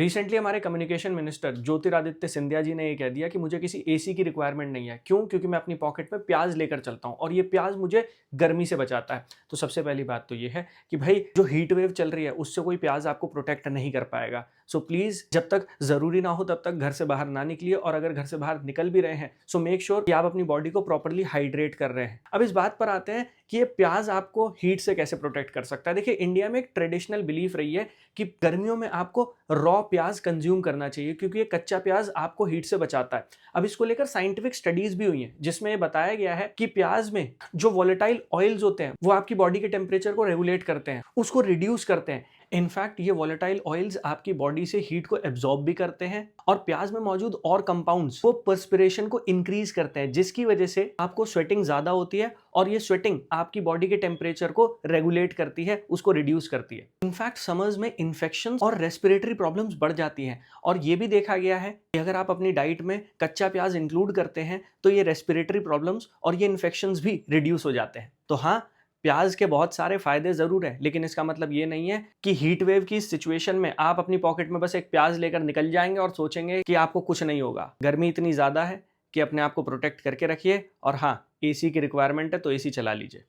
Recently हमारे communication minister Jyotiraditya Scindia ji ने ये कह दिया कि मुझे किसी एसी की रिक्वायरमेंट नहीं है। क्यों? क्योंकि मैं अपनी पॉकेट में प्याज लेकर चलता हूँ और ये प्याज मुझे गर्मी से बचाता है। तो सबसे पहली बात तो ये है कि भाई जो हीट वेव चल रही है उससे कोई प्याज आपको प्रोटेक्ट नहीं कर पाएगा। सो प्लीज जब तक जरूरी ना हो तब तक घर से बाहर ना निकलिए, और अगर घर से बाहर निकल भी रहे हैं सो मेक श्योर कि आप अपनी बॉडी को प्रॉपरली हाइड्रेट कर रहे हैं। अब इस बात पर आते हैं कि ये प्याज आपको हीट से कैसे प्रोटेक्ट कर सकता है। देखिए, इंडिया में एक ट्रेडिशनल बिलीफ रही है कि गर्मियों में आपको रॉ प्याज कंज्यूम करना चाहिए क्योंकि ये कच्चा प्याज आपको हीट से बचाता है। अब इसको लेकर साइंटिफिक स्टडीज भी हुई हैं जिसमें ये बताया गया है कि प्याज में जो वोलेटाइल ऑयल्स होते हैं वो आपकी बॉडी के टेम्परेचर को रेगुलेट करते हैं, उसको रिड्यूस करते हैं। इनफैक्ट ये वोलेटाइल ऑयल्स आपकी बॉडी से हीट को एब्जॉर्ब भी करते हैं, और प्याज में मौजूद और कंपाउंड्स वो पर्सपिरेशन को इंक्रीज करते हैं, जिसकी वजह से आपको स्वेटिंग ज्यादा होती है, और ये स्वेटिंग आपकी बॉडी के टेम्परेचर को रेगुलेट करती है, उसको रिड्यूस करती है। इनफैक्ट समर्स में इन्फेक्शन और रेस्पिरेटरी प्रॉब्लम्स बढ़ जाती हैं, और ये भी देखा गया है कि अगर आप अपनी डाइट में कच्चा प्याज इंक्लूड करते हैं तो ये रेस्पिरेटरी प्रॉब्लम्स और ये इन्फेक्शंस भी रिड्यूस हो जाते हैं। तो हाँ, प्याज के बहुत सारे फायदे जरूर हैं, लेकिन इसका मतलब ये नहीं है कि हीट वेव की सिचुएशन में आप अपनी पॉकेट में बस एक प्याज लेकर निकल जाएंगे और सोचेंगे कि आपको कुछ नहीं होगा। गर्मी इतनी ज्यादा है कि अपने आप को प्रोटेक्ट करके रखिए, और हाँ, एसी की रिक्वायरमेंट है तो एसी चला लीजिए।